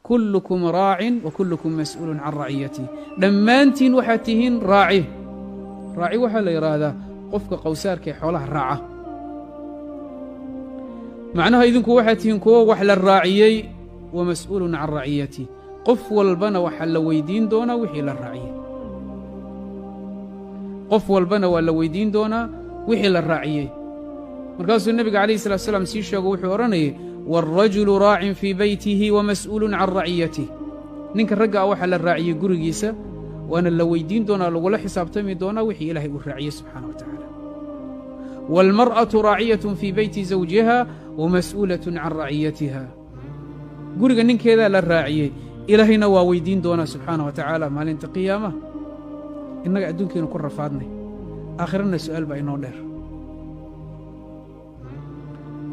كلكم راع وكلكم مسؤول عن رعيته دمانتين وحاتهين راعي وحا لا يراهدا qofka qowsaarka xoolaha raaca macnaha idinku waxaatihiin kuwa wax la raaciyay wa mas'uulun can raciyati qof walbana waxa la weydiin doonaa wixii la raaciyay qof walbana waa la weydiin doonaa wixii la raaciyay markaasuu nabiga calayhi salaatu wasalaam sii sheego wuxuu odhanayay والرجل راع في بيته ومسؤول عن رعيته ninka ragga waxa la raaciyay gurigiisa waana la weydiin doonaa lagula xisaabtami doonaa wixii ilaahay uu raaciyay subxaanahu wa tacaala والمرأة راعية في بيت زوجها ومسؤولة عن رعيتها guriga ninkeeda la raaciyay ilaahayna waa weydiin doonaa subxaanahu wa tacaala maalinta qiyaamaha innaga adduunkeenu ku rafaadnay aakhirana su'aal baa inoo dheer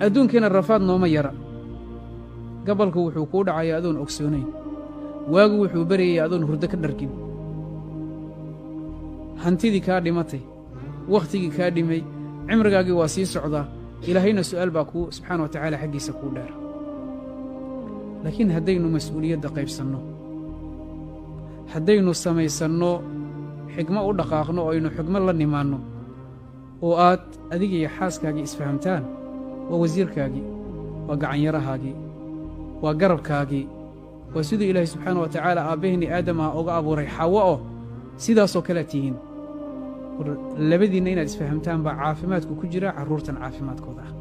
adduunkiina rafaad nooma yara gabalku wuxuu kuu dhacaya adoon ogsoonayn waagu wuxuu baryaya adoon hurdo ka dhargin hantidii kaa dhimatay wakhtigii kaa dhimay cimrigaagii waa sii socdaa ilaahayna su'aal baa kuu subxaana wa tacaala xaggiisa kuu dheer laakiin haddaynu mas'uuliyadda qaybsanno haddaynu samaysanno xigmo u dhaqaaqno oo aynu xigmo la nimaanno oo aad adiga iyo xaaskaagii isfahamtaan waa wasiirkaagii waa gacanyarahaagii waa garabkaagii waa siduu ilaahay subxaana wa tacaala aabbaheenni aadamaha oga abuuray xawo oo sidaasoo kalea tihiin labadiinna inaad isfahamtaan baa caafimaadku ku jira carruurtan caafimaadkooda ah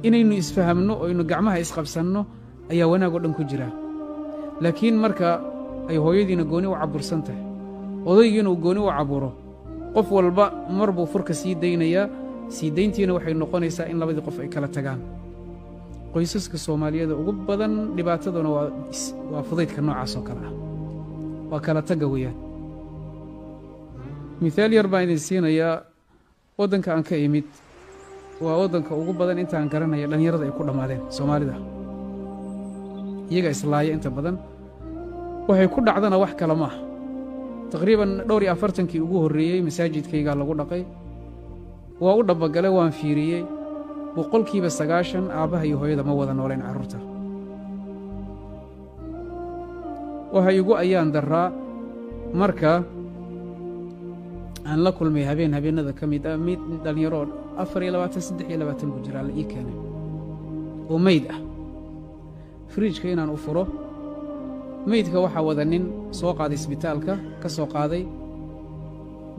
inaynu isfahamno oo aynu gacmaha isqabsanno ayaa wanaag oo dhan ku jira laakiin marka ay hooyadiina gooni u cabursan tahay odaygiina uu gooni u caburo qof walba mar buu furka sii daynayaa sii dayntiina waxay noqonaysaa in labadii qof ay kala tagaan qoysaska soomaaliyeeda ugu badan dhibaataduna waa fudaydka noocaas oo kale ah waa kala tagga weeyaan mihaal yar baan idin siinayaa waddanka aan ka imid waa waddanka ugu badan intaan garanaya dhallinyarada ay ku dhammaadeen soomaalida iyaga islaaya inta badan waxay ku dhacdana wax kale ma ah taqriiban dhowr iyo afartankii ugu horreeyey masaajidkaygaa lagu dhaqay waa u dhabbagalay waan fiiriyey boqolkiiba 90 aabbaha iyo hooyada ma wada nooleen carruurta waxa igu ayaan darraa marka aan la kulmay habeennada ka mid ah mid dhallinyaro 24 buu jiraa la ii keenay oo mayd ah firiijka inaan u furo maydka waxaa wada nin soo qaaday isbitaalka ka soo qaaday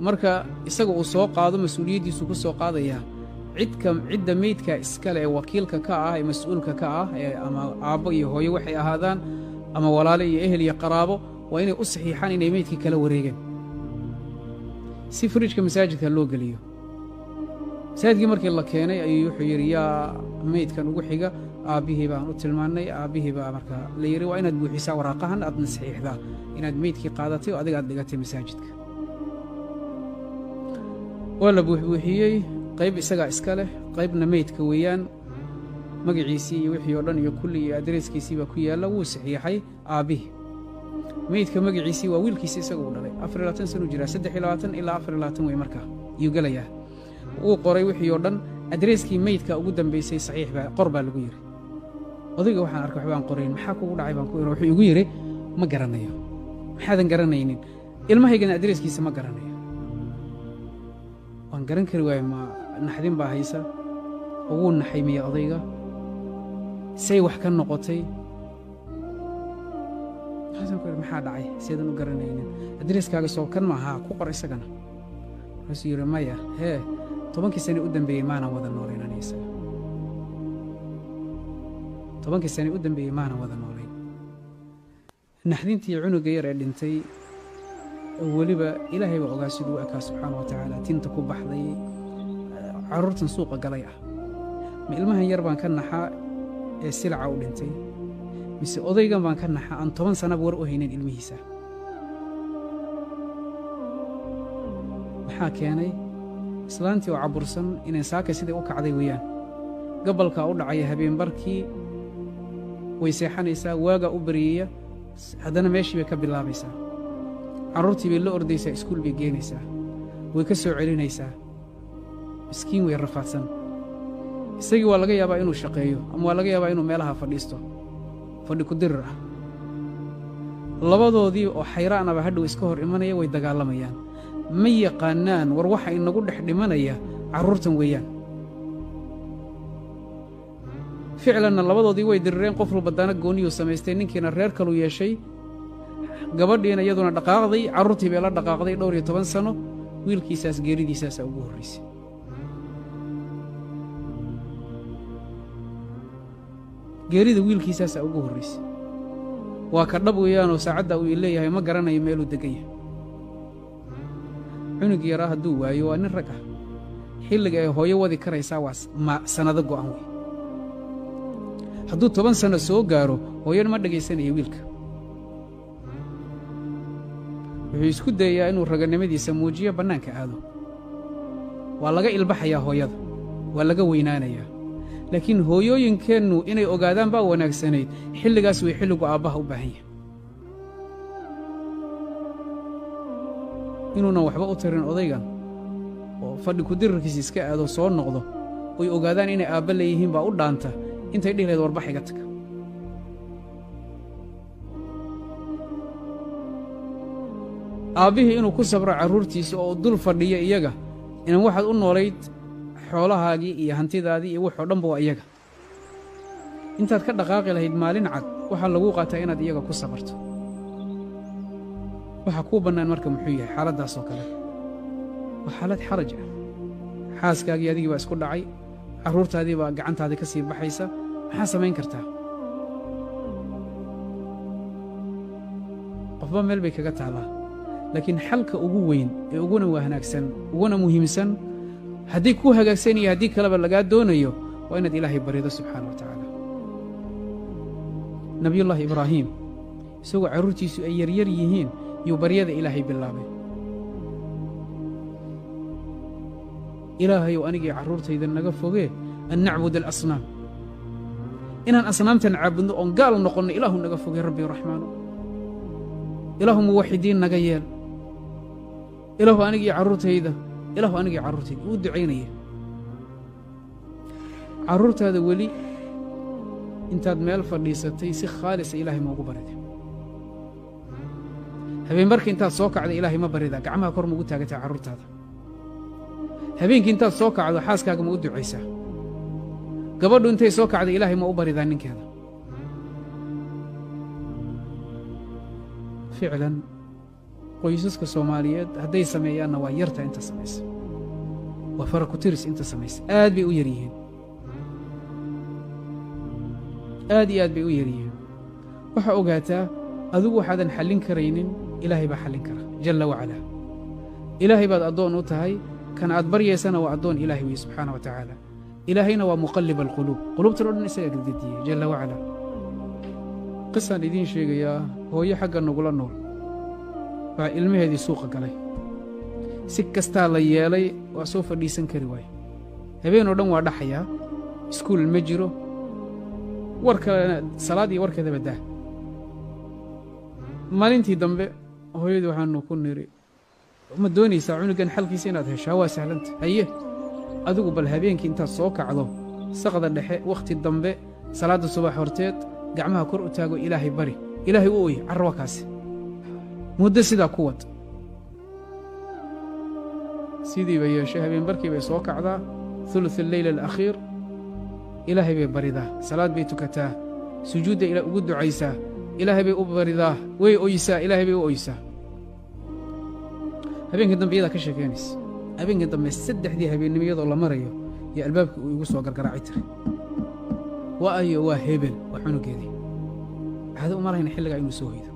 marka isaga uu soo qaado mas-uuliyaddiisu ku soo qaadayaa cidda meydka iskale ee wakiilka ka ah ee mas'uulka ka ah ee ama aabbo iyo hooyo waxay ahaadaan ama walaale iyo ehel iyo qaraabo waa inay u saxiixaan inay meydkii kala wareegeen si firiijka masaajidka loo geliyo masaajidkii markii la keenay ayuu wuxuu yidhi yaa meydkan ugu xiga aabbihii baan u tilmaannay aabbihii baa marka la yidhi waa inaad buuxisaa waraaqahan aadna saxiixdaa inaad meydkii qaadatay oo adiga aad dhigatay masaajidka waa la buuxbuuxiyey qayb isagaa iska leh qaybna meydka weeyaan magaciisii iyo wixii oo dhan iyo kulli iyo adreeskiisii baa ku yaalla wuu saxiixay aabbihii meydka magaciisii waa wiilkiisi isaga uu dhalay 24 sanuu jiraa 23 ilaa 24 wey markaa iyuu gelayaa wuu qoray wixii oo dhan adreeskii meydka ugu dambaysay saxiix baa qor baa lagu yidhi odayga waxaan arkay waxbaan qorayn maxaa kugu dhacay baan ku yidhi wuxuu igu yidhi ma garanayo maxaadan garanaynin ilmahaygana adreeskiisa ma garanayo waan garan kari waaye ma naxdin baa haysa oo wuu naxay miya odayga say wax ka noqotay maxaa dhacay seedan u garanaynin adreeskaaga soo kan maaha ku qor isagana wuxuu yidhi maya 10 sane u dambeeyey maanan wada noolayn ani isaga 10 sane u dambeeyey maanan wada noolayn naxdintii cunuga yar ee dhintay oo weliba ilaahay baa ogaa siduu u ekaa subxaana wa tacaala tinta ku baxday carruurtan suuqa galay ah ma ilmahan yar baan ka naxaa ee silaca u dhintay mise odaygan baan ka naxaa aan 10 sanaba war u haynin ilmihiisa maxaa keenay islaantii oo cabursan inay saaka siday u kacday weeyaan gabalkaa u dhacaya habeenbarkii way seexanaysaa waagaa u baryaya haddana meeshii bay ka bilaabaysaa carruurtii bay la ordaysaa iskuul bay geenaysaa way ka soo celinaysaa miskiin way rafaadsan isagii waa laga yaabaa inuu shaqeeyo ama waa laga yaabaa inuu meelaha fadhiisto fadhi ku dirir ah labadoodii oo xayraanaba hadhow iska hor imanaya way dagaalamayaan ma yaqaanaan war waxa inagu dhex dhimanaya carruurtan weeyaan ficlanna labadoodii way dirireen qof walba dana gooniyuu samaystay ninkiina reer kaluu yeeshay gabadhiina iyaduna dhaqaaqday carruurtii bay la dhaqaaqday dhowr iyo 10 sano wiilkiisaas geeridiisaasaa ugu horraysay geerida wiilkiisaasaa ugu horraysay waa ka dhab weeyaanoo saacadda uu leeyahay ma garanayo meeluu degan yahay cunug yaraa hadduu waayo waa nin rag ah xilliga ay hooyo wadi karaysaa waa sannado go'an wey hadduu 10 sano soo gaaro hooyana ma dhegaysanaya wiilka wuxuu isku dayayaa inuu raganimadiisa muujiyo bannaanka aado waa laga ilbaxayaa hooyada waa laga weynaanayaa laakiin hooyooyinkeennu inay ogaadaan baa wanaagsanayd xilligaas way xilligu aabbaha u baahan yahay inuunan waxba u tarin odaygan oo fadhi ku dirirkiisa iska aado soo noqdo oy ogaadaan inay aabba leeyihiin baa u dhaanta intay dhihi lahayd warbax iga taga aabbihii inuu ku sabro carruurtiisa oo dul fadhiyo iyaga inan waxaad u noolayd xoolahaagii iyo hantidaadii iyo waxoo dhanba waa iyaga intaad ka dhaqaaqi lahayd maalin cad waxaa laguu qaataa inaad iyaga ku sabarto waxaa kuu bannaan marka muxuu yahay xaaladdaasoo kale waa xaalad xaraj ah xaaskaagii adigii baa isku dhacay carruurtaadii baa gacantaadii ka sii baxaysa maxaa samayn kartaa qofba meel bay kaga taallaa laakiin xalka ugu weyn ee uguna wanaagsan uguna muhiimsan haddii kuu hagaagsan iyo haddii kaleba lagaa doonayo waa inaad ilaahay barido subxaana wa tacaala nebiyullaahi ibraahiim isagoo carruurtiisu ay yaryar yihiin yuu baryada ilaahay bilaabay ilaahayow anigii carruurtayda naga fogee an nacbud alasnaam inaan asnaamtan caabudno oon gaal noqonno ilaahu naga fogee rabbi raxmaano ilaahu muwaxidiin naga yeel ilaahu anigii carruurtayda ilaahu anigii carruurtayda wuu ducaynaya carruurtaada weli intaad meel fadhiisatay si khaalisa ilaahay maugu bariday habeen marka intaad soo kacda ilaahay ma baridaa gacmaha kor maugu taagataa carruurtaada habeenkii intaad soo kacdo xaaskaaga ma u ducaysaa gabadhu intay soo kacda ilaahay ma u baridaa ninkeeda ficlan qoysaska soomaaliyeed hadday sameeyaanna waa yarta inta samaysa waa fara ku tiris inta samaysa aad bay u yar yihiin aad iyo aad bay u yar yihiin waxaa ogaataa adigu waxaadan xallin karaynin ilaahay baa xallin kara jalla wacalaa ilaahay baad addoon u tahay kan aad baryaysana waa addoon ilaahay weye subxaana wa tacaala ilaahayna waa muqallib alquluub quluubtan o dhan isagaa gadgadiyey jalla wacalaa qisaan idiin sheegayaa hooyo xagga nagula nool baa ilmaheedii suuqa galay si kastaa la yeelay waa soo fadhiisan kari waaye habeenoo dhan waa dhaxayaa iskuul ma jiro war kalena salaad iyo warkeedaba daa maalintii dambe hooyadii waxaanu ku nidhi ma doonaysaa cunugan xalkiisa inaad heshaa waa sahlanta haye adigu bal habeenkii intaad soo kacdo saqda dhexe wakhti dambe salaadda subax horteed gacmaha kor u taago ilaahay bari ilaahay u oy carraba kaasi muddo sidaa ku wad sidii bay yeeshay habeen barkii bay soo kacdaa uluث alleyl alakhiir ilaahay bay baridaa salaad bay tukataa sujuudda ugu ducaysaa ilaahay bay u baridaa way oysaa ilaahay bay u oysaa habeenkii dambe iyadaa ka sheekaynaysa habeenkii dambe 3dii habeennimo iyadoo la marayo iyo albaabkii uu igu soo gargaraaci tiray waa ayo waa hebel waa cunugeedii caado uma lahayna xilligaa inuu soo hoydo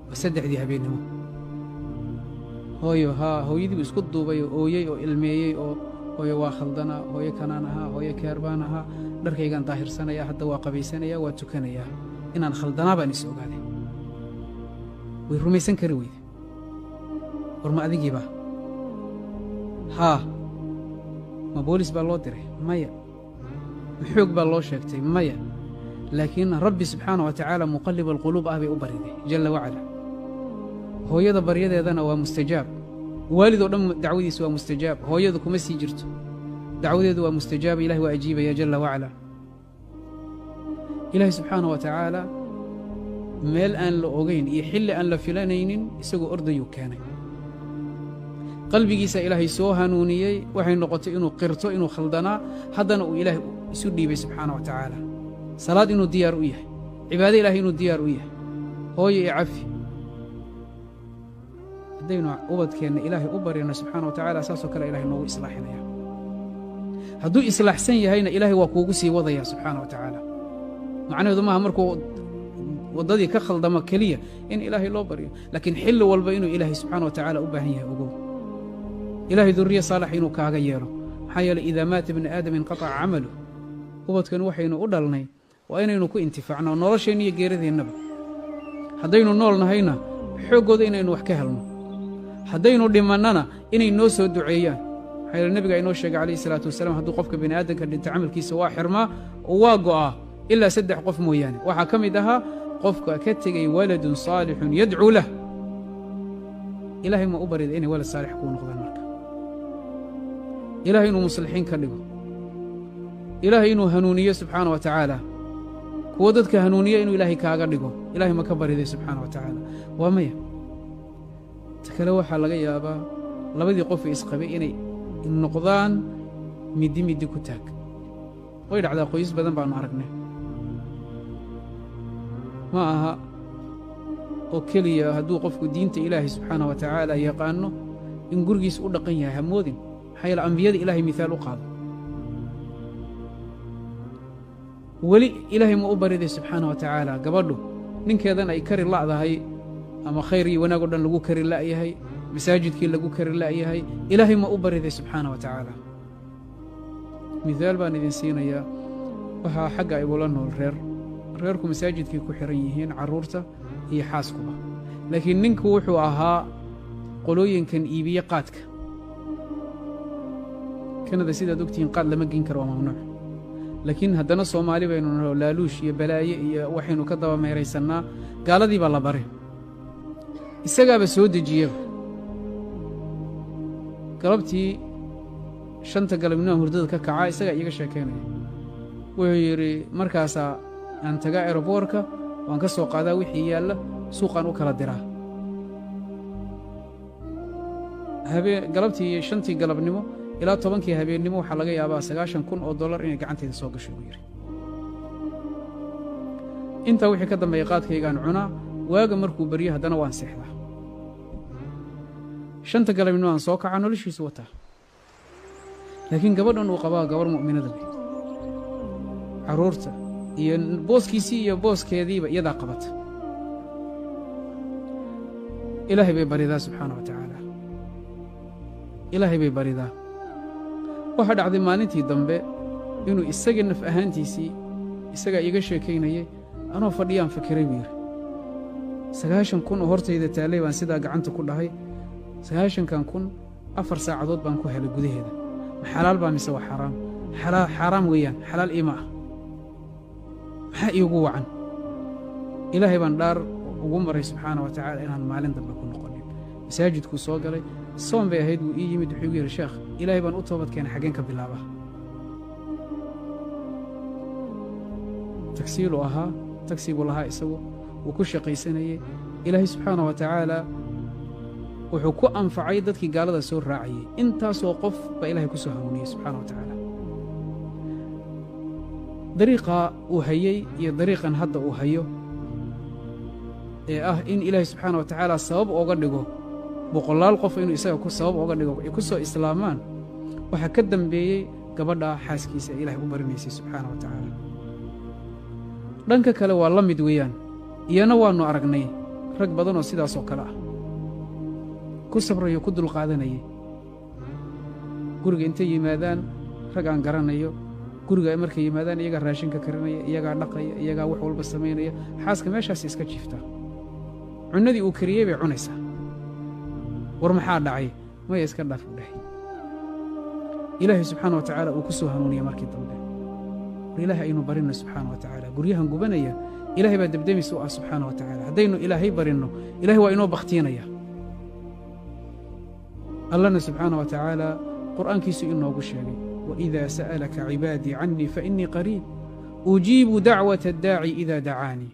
waa 3dii habeennimo hooyo hooyadii buu isku duubay oo ooyey oo ilmeeyey oo hooyo waa khaldanaa hooyo kanaan ahaa hooyo keer baan ahaa dharkaygaan daahirsanaya hadda waa qabaysanayaa waa tukanayaa inaan khaldanaa baan is ogaaday way rumaysan kari weyde war ma adigiiba ma boolis baa loo diray maya ma xoog baa loo sheegtay maya laakiin rabbi subxaana wa tacaala muqallib alquluub ah bay u bariday jalla wacala hooyada baryadeedana waa mustajaab waalidoo dhan dacwadiisu waa mustajaab hooyadu kuma sii jirto dacwadeedu waa mustajaaba ilahi waa ajiibaya jalla wacala ilaahay subxaanahu wa tacaala meel aan la ogayn iyo xilli aan la filanaynin isagoo ordayuu keenay qalbigiisa ilaahay soo hanuuniyey waxay noqotay inuu qirto inuu khaldanaa haddana uu ilaahay isu dhiibay subxaanahu wa tacaala salaad inuu diyaar u yahay cibaado ilaahay inuu diyaar u yahay hooyo iyo cafi haddaynu ubadkeenna ilaahay u baryano subxaana wa tacaala saasoo kale ilahay noogu islaaxinaya hadduu islaaxsan yahayna ilaahay waa kuugu sii wadaya subxaana wa tacaala macnaheedu maaha markuu waddadii ka khaldamo keliya in ilaahay loo baryo laakiin xilli walba inuu ilaahay subxaana wa tacaala u baahan yahay ogow ilaahay durriye saalax inuu kaaga yeelo maxaa yeeley idaa maata ibnu aadam inqataca camaluh ubadkan waxaynu u dhalnay waa inaynu ku intifaacno nolosheenna iyo geeradeennaba haddaynu nool nahayna xooggooda inaynu wax ka helno haddaynu dhimannana inay noo soo duceeyaan maxaa yeele nebigaa inoo sheegay calayhi salaatu wasalaam hadduu qofka bini aadamka dhinta camalkiisa waa xirmaa oo waa go'aa ilaa 3 qof mooyaane waxaa ka mid ahaa qofka ka tegey waladun saalixun yadcuu lah ilaahay ma u barida inay walad saalix kuu noqdaan marka ilaahay inuu muslixiin ka dhigo ilaahay inuu hanuuniyo subxaana wa tacaala kuwo dadka hanuuniya inuu ilaahay kaaga dhigo ilaahay ma ka bariday subxaana wa tacaala waa maya ta kale waxaa laga yaabaa labadii qof ee isqabay inay noqdaan middi middi ku taag way dhacdaa qoys badan baannu aragnay ma aha oo keliya hadduu qofku diinta ilaahay subxaana wa tacaala yaqaanno in gurigiis u dhaqan yahay hamoodin maxaa yeele ambiyada ilaahay mihaal u qaado weli ilaahay ma u bariday subxaana wa tacaala gabadhu ninkeedan ay kari la'dahay ama khayr iyo wanaag o dhan lagu kari la'yahay masaajidkii lagu kari la'yahay ilaahay ma u bariday subxaana wa tacaala mihaal baan idin siinayaa waxaa xagga igula nool reerku masaajidkay ku xihan yihiin carruurta iyo xaaskuba laakiin ninku wuxuu ahaa qolooyinkan iibiye qaadka kanada sidaad ogtihiin qaad lama geyn karo waa mamnuuc laakiin haddana soomaali baynu naho laaluush iyo balaaye iyo waxaynu ka daba meeraysannaa gaaladii baa la bare isagaaba soo dejiyaba galabtii 5 galabnimoa hurdada ka kacaa isagaa iiga sheekaynaya wuxuu yidhi markaasaa aan tagaa aeroboorka waan ka soo qaadaa wixii yaalla suuqaan u kala diraa galabtii 5tii galabnimo ilaa 10kii habeennimo waxaa laga yaabaa $90,000 inay gacantayda soo gasho buu yidhi intaa wixii ka dambeeya qaadkaygaan cunaa waaga markuu baryo haddana waan seexdaa 5 galabnimo aan soo kacaa noloshiisu wataa laakiin gabadhan uu qabaa gabar mu'minada leh carruurta iyo booskiisii iyo booskeediiba iyadaa qabata ilaahay bay baridaa subxaana wa tacaala ilaahay bay baridaa waxaa dhacday maalintii dambe inuu isagii naf ahaantiisii isagaa iiga sheekaynayay anoo fadhiyaan fakiray buu yidhi 90,000 oo hortayda taallay baan sidaa gacanta ku dhahay 90,000 4 saacadood baan ku helay gudaheeda ma xalaal baa mise waa xaraam xaaraam weeyaan xalaal iima ah maxaa iigu wacan ilaahay baan dhaar ugu maray subxaana wa tacaala inaan maalin dambe ku noqonin masaajidkuu soo galay soon bay ahayd wuu ii yimid wuxuu igu yidhi sheekh ilaahay baan u toobad keenay xaggeen ka bilaaba tagsiiluu ahaa tagsi buu lahaa isagu wuu ku shaqaysanayey ilaahay subxaana wa tacaala wuxuu ku anfacay dadkii gaalada soo raacayey intaasoo qof baa ilaahay ku soo hanuuniyey subxaana wa tacaala dariiqaa uu hayey iyo dariiqan hadda uu hayo ee ah in ilaahay subxaana wa tacaala sabab ooga dhigo boqolaal qof inuu isaga sabab ooga dhigo ay ku soo islaamaan waxaa ka dambeeyey gabadhaa xaaskiisa ee ilaahay u barinaysay subxaana wa tacaala dhanka kale waa la mid weeyaan iyana waannu aragnay rag badanoo sidaasoo kale ah ku sabrayo ku dulqaadanayay guriga intay yimaadaan rag aan garanayo guriga markay yimaadaan iyagaa raashinka karinaya iyagaa dhaqaya iyagaa wax walba samaynaya xaaska meeshaasi iska jiiftaa cunnadii uu kariyey bay cunaysaa war maxaa dhacay maya iska dhaaf u dhahay ilaahay subxaana wa tacaala uu ku soo hanuuniya markii dambe war ilaahay aynu barinno subxaana wa tacaala guryahan gubanaya ilaahay baa debdemis u ah subxaana wa tacaala haddaynu ilaahay barinno ilahay waa inoo bakhtiinaya allana subxaana wa tacaala qur'aankiisu inoogu sheegay waidaa sa'alaka cibaadii cannii fainii qariib ujiibu dacwaة الdaaci إida dacaanii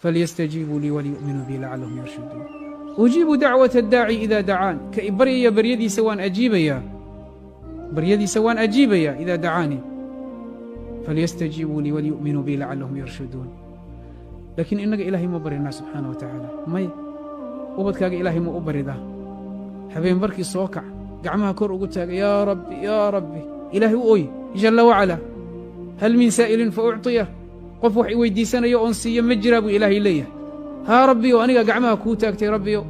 falyastajiibuu lii waliyu'minuu bi lacalahum yarshuduun ujiibu dacwaة الdaaci إida dacaan ka i baryaya baryadiisa waan ajiibayaa إida dacaanii falyastajiibuu lii waliyu'minuu bi lacalahum yarshuduun laakiin innaga ilaahay ma barinaa subxaana wa tacaala may ubadkaaga ilaahay ma u baridaa habeen barkii soo kac gacmaha kor ugu taaga yaa rabbi yaa rabbi ilaahay u oy jalla wacalaa hal min saa'ilin fa ucطiyah qof wax i weyddiisanayo oon siiyo ma jiraa buu ilaahay leeyahay haa rabbiyo aniga gacmaha kuu taagtay rabbiyo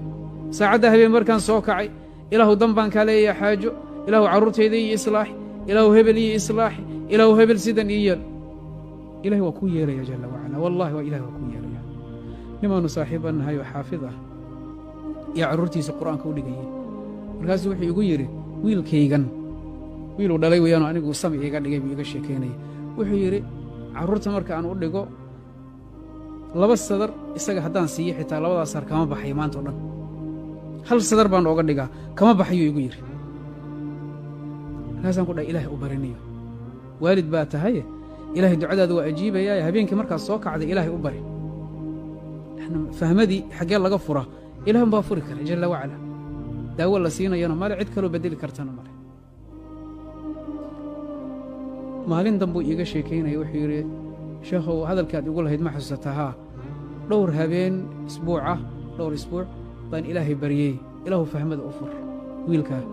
saacadda habeen barkaan soo kacay ilaahu dan baan kaa leeyaha xaajo ilaahu carruurtayda ii islaaxi ilaahu hebel ii islaaxi ilaahu hebel sidan ii yeel ilahay waa kuu yeelaya jalla wacalaa wallahi waa ilahay waa kuu yeelaya nimaannu saaxiibban nahay oo xaafid ah iyo carruurtiisa qur'aanka u dhigayay markaasuu wuxuu igu yidhi wiilkaygan wiiluu dhalay weyaanoo anigu sami iiga dhigay buu iga sheekaynaya wuxuu yidhi carruurta marka aan u dhigo 2 sadar isaga haddaan siiyo xitaa 2daas sar kama baxayo maanta o dhan 1 sadar baan ooga dhigaa kama baxayuu igu yidhi markaasaan ku dhahay ilaahay u bariniyo waalid baa tahaye ilaahay ducadaada waa ajiibayaaye habeenkii markaad soo kacday ilaahay u bari fahmadii xaggee laga fura ilaahun baa furi kara jalla wacalaa daawo la siinayana male cid kaloo beddeli kartana male maalin danbuu iiga sheekaynaya wuxuu yidhi sheekhow hadalkaad igu lahayd ma xasuusataa haa dhowr habeen dhowr isbuuc baan ilaahay baryey ilaahu fahmada u fur wiilkaa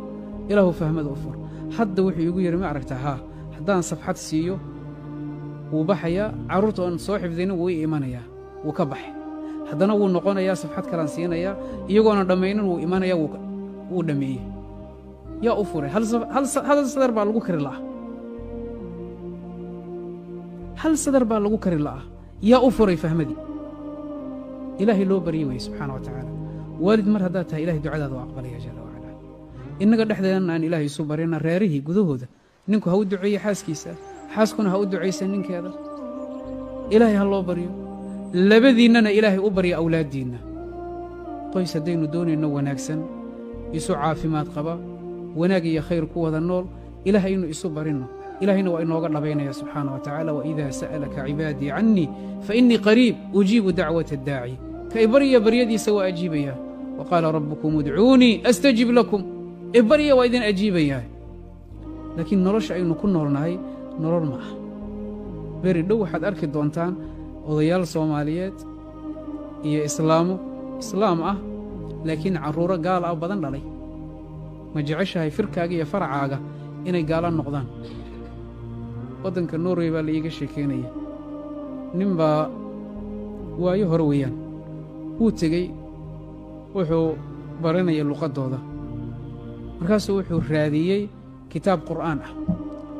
ilaahu fahmada u fur hadda wuxuu iigu yidhi ma aragtaa haa haddaan safxad siiyo wuu baxayaa carruurta oon soo xifdaynin wuu ii imanayaa wuu ka baxay haddana wuu noqonayaa safxad kalaan siinayaa iyagoonan dhammaynin wuu imanayaa wuu dhammeeyey yaa u furay hal sadar baa lagu kari la'ah hal sadar baa lagu kari la'ah yaa u furay fahmadii ilaahay loo baryey weye subxaana wa tacaala waalid mar haddaad tahay ilahay ducadaada waa aqbalaya jalla wacalaa innaga dhexdeedana aan ilaahay isu barina reerihii gudahooda ninku ha u duceeye xaaskiisa xaaskuna ha u ducaysa ninkeeda ilaahay ha loo baryo labadiinnana ilaahay u barya awlaaddiinna qoys haddaynu doonayno wanaagsan isu caafimaad qaba wanaag iyo khayr ku wada nool ilaahay aynu isu barinno ilaahayna waa inooga dhabaynaya subxaana wa tacaala waidaa sa'alaka cibaadii cannii fainii qariib ujiibu dacwata addaaci ka ibarya baryadiisa waa ajiibayaa wa qaala rabbukum udcuunii astajib lakum ibarya waa idin ajiibayaa laakiin nolosha aynu ku noolnahay nolol ma ah beri dhow waxaad arki doontaan odayaal soomaaliyeed iyo islaam ah laakiin carruuro gaala ah badan dhalay ma jeceshahay firkaaga iyo faracaaga inay gaala noqdaan waddanka norway baa la iiga sheekaynaya nin baa waayo hore weeyaan wuu tegey wuxuu baranaya luqaddooda markaasuu wuxuu raadiyey kitaab qur'aan ah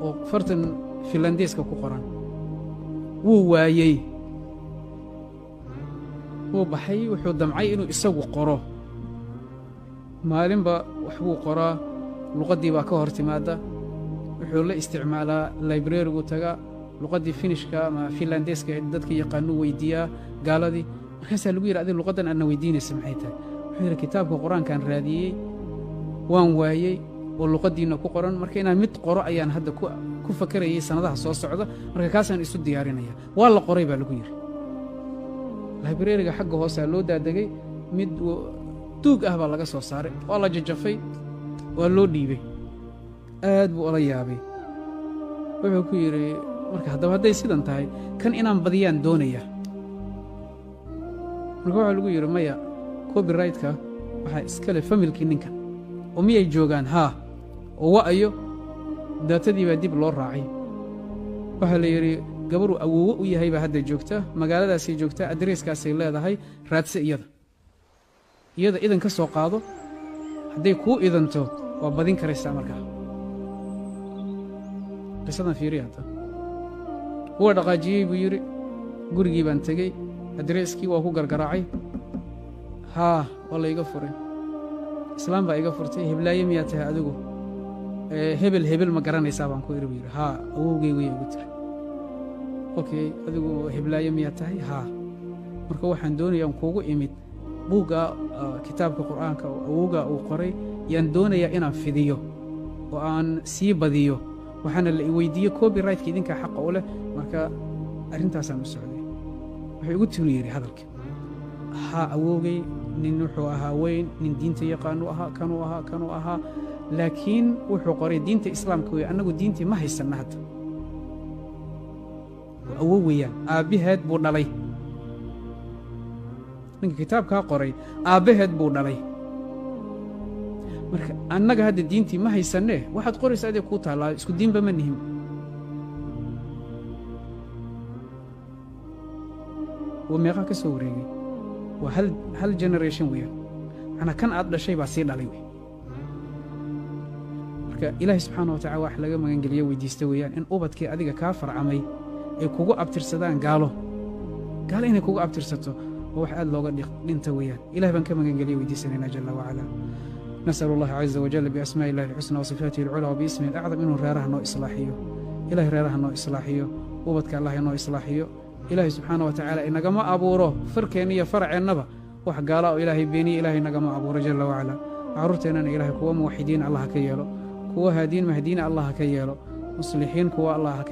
oo fartan finlandeeska ku qoran wuu waayey wuu baxay wuxuu damcay inuu isagu qoro maalinba wax buu qoraa luqaddii baa ka hor timaadda wuxuu la isticmaalaa librarigu tagaa luqaddii finishka ama finlandeeska dadka yaqaanuu weyddiiyaa gaaladii markaasaa lagu yidhi adig luqaddan aadna weyddiinaysa maxay tahay wuxuu yidhi kitaabka qur-aankaan raadiyey waan waayey oo luqaddiinna ku qoran marka inaan mid qoro ayaan hadda ku fakarayay sannadaha soo socda marka kaasaan isu diyaarinaya waa la qoray baa lagu yidhi librariga xagga hoosaa loo daadegay mid duug ah baa laga soo saaray waa la jajafay waa loo dhiibey aad buu ola yaabay wuxuu ku yidhi marka haddaba hadday sidan tahay kan inaan badiyaan doonaya marka waxaa lagu yidhi maya copyrightk-ka waxaa iska leh familkii ninkan oo miyay joogaan haa oo wa'ayo daatadii baa dib loo raacay waxaa la yidhi gabaruu awoowo u yahay baa hadda joogta magaaladaasay joogtaa adreeskaasay leedahay raadse iyada idan ka soo qaado hadday kuu idanto waa badin karaysaa markaa qisadan fiiriya hadda wuu dhaqaajiyey buu yidhi gurigii baan tegey adreeskii waa ku gargaraacay haa waa la iga furay islaam baa iga furtay heblaaye miyaa tahay adigu hebel ma garanaysaa baan ku idhi buu yidhi haa awowgey waya igu tiri okey adigu heblaaye miyaa tahay haa marka waxaan doonayaan kuugu imid buugga kitaabka qur'aanka oo awowgaa uu qoray yaan doonayaa inaan fidiyo oo aan sii badiyo waxaana la i weyddiiyey copyrightk idinkaa xaqa u leh marka arrintaasaan u socday wuxuu igu tinu yidhi hadalka haa awowgay nin wuxuu ahaa weyn nin diinta yaqaanu ahaa kanuu ahaa laakiin wuxuu qoray diinta islaamka wey annagu diintii ma haysanna hadda waa awow weeyaan aabbaheed buu dhalay ninka kitaabkaa qoray aabbaheed buu dhalay marka annaga hadda diintii ma haysanne waxaad qoraysa adeeg kuu taallaa isku diinba ma nihin waa meeqaa ka soo wareegay waa hal generation weeyaan macnaa kan aad dhashay baa sii dhalay wey marka ilaahay subxaana wa tacala wax laga magangeliye weydiista weeyaan in ubadkii adiga kaa farcamay ay kugu abtirsadaan gaalo inay kugu abtirsato waa wax aad looga dhinta weeyaan ilahay baan ka magangeliye weydiisanaynaa jalla wacalaa نسأل الله عز وجل بأسماء الله الحسنى وصفاته العلى وباسمه الأعظم إنه ريرها نو إصلاحيه إلهي ريرها نو إصلاحيه وبدك الله نو إصلاحيه إلهي سبحانه وتعالى إنك ما أبوره فركيني فرع النبا وحقالا إلهي بيني إلهي إنك ما أبوره جل وعلا عرورتنا إلهي كوا موحدين الله كيالو كوا هادين مهدين الله كيالو مصلحين كوا الله كيالو